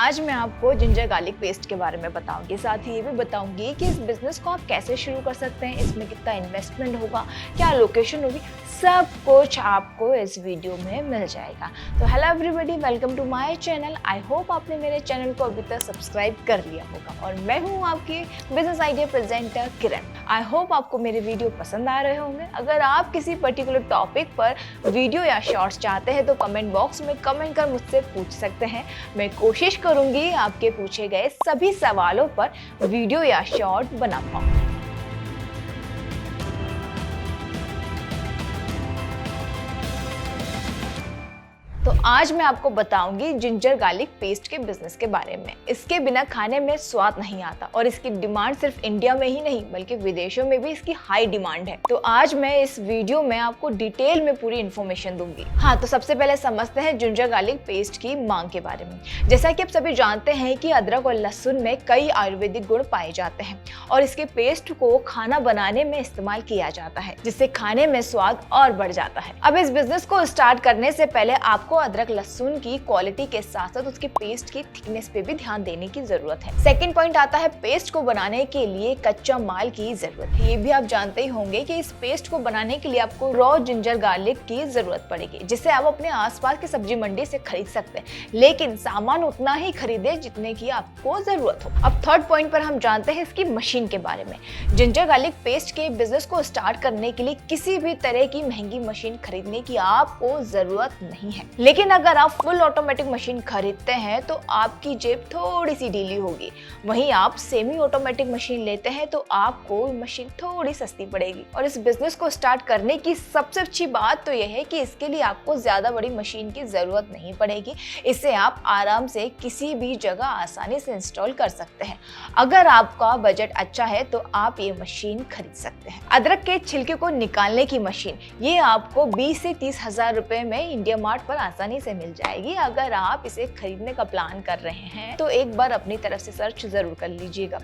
आज मैं आपको जिंजर गार्लिक पेस्ट के बारे में बताऊंगी, साथ ही ये भी बताऊंगी कि इस बिजनेस को आप कैसे शुरू कर सकते हैं, इसमें कितना इन्वेस्टमेंट होगा, क्या लोकेशन होगी, सब कुछ आपको इस वीडियो में मिल जाएगा। तो hello everybody, welcome to my channel. I hope आपने मेरे चैनल को अभी तक सब्सक्राइब कर लिया होगा और मैं हूँ आपकी business idea presenter Kiran. I hope आपको मेरे वीडियो पसंद आ रहे होंगे। अगर आप किसी पर्टिकुलर टॉपिक पर वीडियो या शॉर्ट्स चाहते हैं तो कमेंट बॉक्स में कमेंट कर मुझसे पूछ सकते हैं। मैं कोशिश करूंगी आपके पूछे गए सभी सवालों पर वीडियो या शॉर्ट बना पाऊं। तो आज मैं आपको बताऊंगी जिंजर गार्लिक पेस्ट के बिजनेस के बारे में। इसके बिना खाने में स्वाद नहीं आता और इसकी डिमांड सिर्फ इंडिया में ही नहीं बल्कि विदेशों में भी इसकी हाई डिमांड है। तो आज मैं इस वीडियो में आपको डिटेल में पूरी इन्फॉर्मेशन दूंगी। हाँ, तो सबसे पहले समझते हैं जिंजर गार्लिक पेस्ट की मांग के बारे में। जैसा कि आप सभी जानते हैं कि अदरक और लहसुन में कई आयुर्वेदिक गुण पाए जाते हैं और इसके पेस्ट को खाना बनाने में इस्तेमाल किया जाता है, जिससे खाने में स्वाद और बढ़ जाता है। अब इस बिजनेस को स्टार्ट करने से पहले आपको अदरक लहसुन की क्वालिटी के साथ साथ उसकी पेस्ट की थिकनेस पे भी ध्यान देने की जरूरत है। सेकंड पॉइंट आता है पेस्ट को बनाने के लिए कच्चा माल की जरूरत है। ये भी आप जानते ही होंगे कि इस पेस्ट को बनाने के लिए आपको रॉ जिंजर गार्लिक की जरूरत पड़ेगी, जिसे आप अपने आसपास की सब्जी मंडी से खरीद सकते हैं, लेकिन सामान उतना ही खरीदे जितने की आपको जरूरत हो। अब थर्ड पॉइंट पर हम जानते हैं इसकी मशीन के बारे में। जिंजर गार्लिक पेस्ट के बिजनेस को स्टार्ट करने के लिए किसी भी तरह की महंगी मशीन खरीदने की आपको जरूरत नहीं है, लेकिन अगर आप फुल ऑटोमेटिक मशीन खरीदते हैं तो आपकी जेब थोड़ी सी ढीली होगी। वहीं आप सेमी ऑटोमेटिक मशीन लेते हैं तो आपको मशीन थोड़ी सस्ती पड़ेगी। और इस बिजनेस को स्टार्ट करने की सबसे अच्छी बात तो यह है कि इसके लिए आपको ज्यादा बड़ी मशीन की जरूरत नहीं पड़ेगी। इसे आप आराम से किसी भी जगह आसानी से इंस्टॉल कर सकते हैं। अगर आपका बजट अच्छा है तो आप ये मशीन खरीद सकते हैं। अदरक के छिलके को निकालने की मशीन, ये आपको 20 से 30 हजार रुपए में इंडिया मार्ट पर आसानी से मिल जाएगी। अगर आप इसे खरीदने का प्लान कर रहे हैं तो एक बार अपनी तरफ से सर्च जरूर कर लीजिएगा।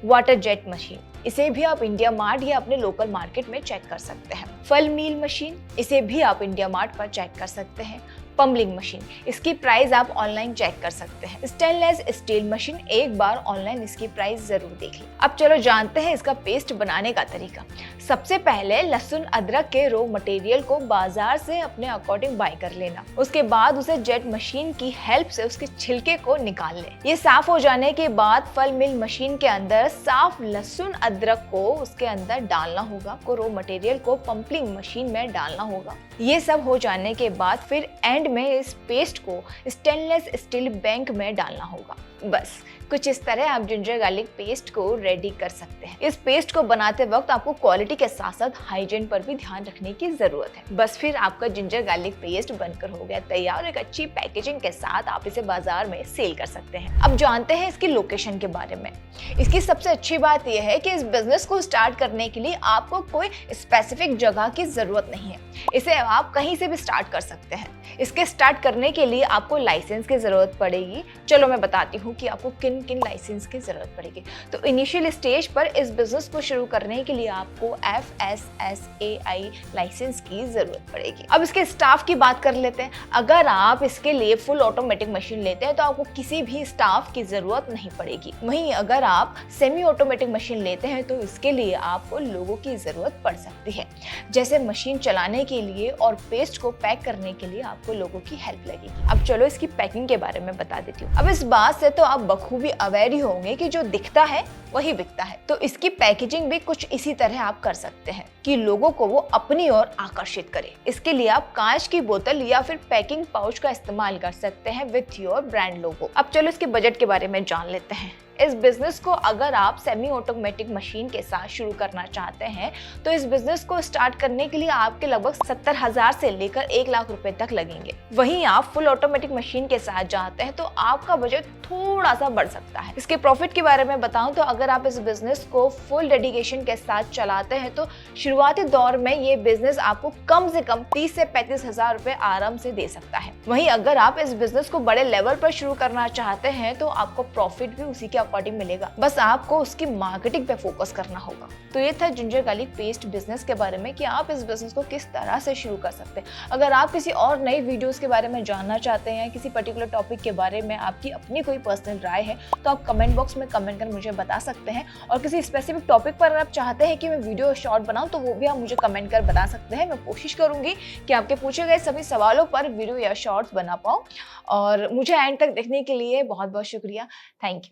वाटर जेट मशीन, इसे भी आप इंडिया मार्ट या अपने लोकल मार्केट में चेक कर सकते हैं। फल मील मशीन, इसे भी आप इंडिया मार्ट पर चेक कर सकते हैं। पम्बलिंग मशीन, इसकी प्राइस आप ऑनलाइन चेक कर सकते हैं। स्टेनलेस स्टील मशीन, एक बार ऑनलाइन इसकी प्राइस जरूर देख लें। अब चलो जानते हैं इसका पेस्ट बनाने का तरीका। सबसे पहले लहसुन अदरक के रॉ मटेरियल को बाजार से अपने अकॉर्डिंग बाय कर लेना। उसके बाद उसे जेट मशीन की हेल्प से उसके छिलके को निकाल लें। ये साफ हो जाने के बाद फल मिल मशीन के अंदर साफ लहसुन अदरक को उसके अंदर डालना होगा। रॉ मटेरियल को पंपलिंग मशीन में डालना होगा। ये सब हो जाने के बाद फिर एंड में इस पेस्ट को स्टेनलेस स्टील बैंक में डालना होगा। बस कुछ इस तरह आप जिंजर गार्लिक पेस्ट को रेडी कर सकते हैं। इस पेस्ट को बनाते वक्त आपको क्वालिटी के साथ साथ हाइजीन पर भी ध्यान रखने की जरूरत है। बस फिर आपका जिंजर गार्लिक पेस्ट बनकर हो गया तैयार। एक अच्छी पैकेजिंग के साथ आप इसे बाजार में सेल कर सकते हैं। अब जानते हैं इसकी लोकेशन के बारे में। इसकी सबसे अच्छी बात यह है कि इस बिजनेस को स्टार्ट करने के लिए आपको कोई स्पेसिफिक जगह की जरूरत नहीं है। इसे आप कहीं से भी स्टार्ट कर सकते हैं। इसके स्टार्ट करने के लिए आपको लाइसेंस की जरूरत पड़ेगी। चलो मैं बताती हूँ कि आपको किन किन लाइसेंस की जरूरत पड़ेगी। तो इनिशियल स्टेज पर इस बिजनेस को शुरू करने के लिए आपको FSSAI लाइसेंस की जरूरत पड़ेगी। अब इसके स्टाफ की बात कर लेते हैं। अगर आप इसके लिए फुल ऑटोमेटिक मशीन लेते हैं तो आपको किसी भी स्टाफ की जरूरत नहीं पड़ेगी। वहीं अगर आप सेमी ऑटोमेटिक मशीन लेते हैं तो इसके लिए आपको लोगों की जरूरत पड़ सकती है, जैसे मशीन चलाने के लिए और पेस्ट को पैक करने के लिए आपको लोगों की हेल्प लगेगी। अब चलो इसकी पैकिंग के बारे में बता देती हूँ। अब इस बात से तो आप बखूबी अवेयर ही होंगे कि जो दिखता है वही बिकता है। तो इसकी पैकेजिंग भी कुछ इसी तरह आप कर सकते हैं कि लोगों को वो अपनी ओर आकर्षित करे। इसके लिए आप कांच की बोतल या फिर पैकिंग पाउच का इस्तेमाल कर सकते हैं विथ योर ब्रांड लोगो। अब चलो इसके बजट के बारे में जान लेते हैं। इस बिजनेस को अगर आप सेमी ऑटोमेटिक मशीन के साथ शुरू करना चाहते हैं तो इस बिजनेस को स्टार्ट करने के लिए आपके लगभग 70,000 से लेकर 1 लाख रुपए तक लगेंगे। वहीं आप फुल ऑटोमेटिक मशीन के साथ जाते हैं तो आपका बजट थोड़ा सा बढ़ सकता है। इसके प्रॉफिट के बारे में बताऊं तो अगर आप इस बिजनेस को फुल डेडिकेशन के साथ चलाते हैं तो शुरुआती दौर में ये बिजनेस आपको कम से कम 30 से 35,000 रुपए आराम से दे सकता है। वहीं अगर आप इस बिजनेस को बड़े लेवल पर शुरू करना चाहते हैं तो आपको प्रॉफिट भी उसी के अकॉर्डिंग मिलेगा, बस आपको उसकी मार्केटिंग पे फोकस करना होगा। तो ये था जिंजर गार्लिक पेस्ट बिजनेस के बारे में कि आप इस बिजनेस को किस तरह से शुरू कर सकते हैं। अगर आप किसी और नई वीडियोस के बारे में जानना चाहते हैं, किसी पर्टिकुलर टॉपिक के बारे में आपकी अपनी कोई पर्सनल राय है, तो आप कमेंट बॉक्स में कमेंट कर मुझे बता सकते हैं। और किसी स्पेसिफिक टॉपिक पर अगर आप चाहते हैं कि मैं वीडियो शॉर्ट बनाऊं, तो वो भी आप मुझे कमेंट कर बता सकते हैं। मैं कोशिश करूंगी कि आपके पूछे गए सभी सवालों पर वीडियो या शॉर्ट्स बना पाऊं। और मुझे एंड तक देखने के लिए बहुत बहुत शुक्रिया। Thank you.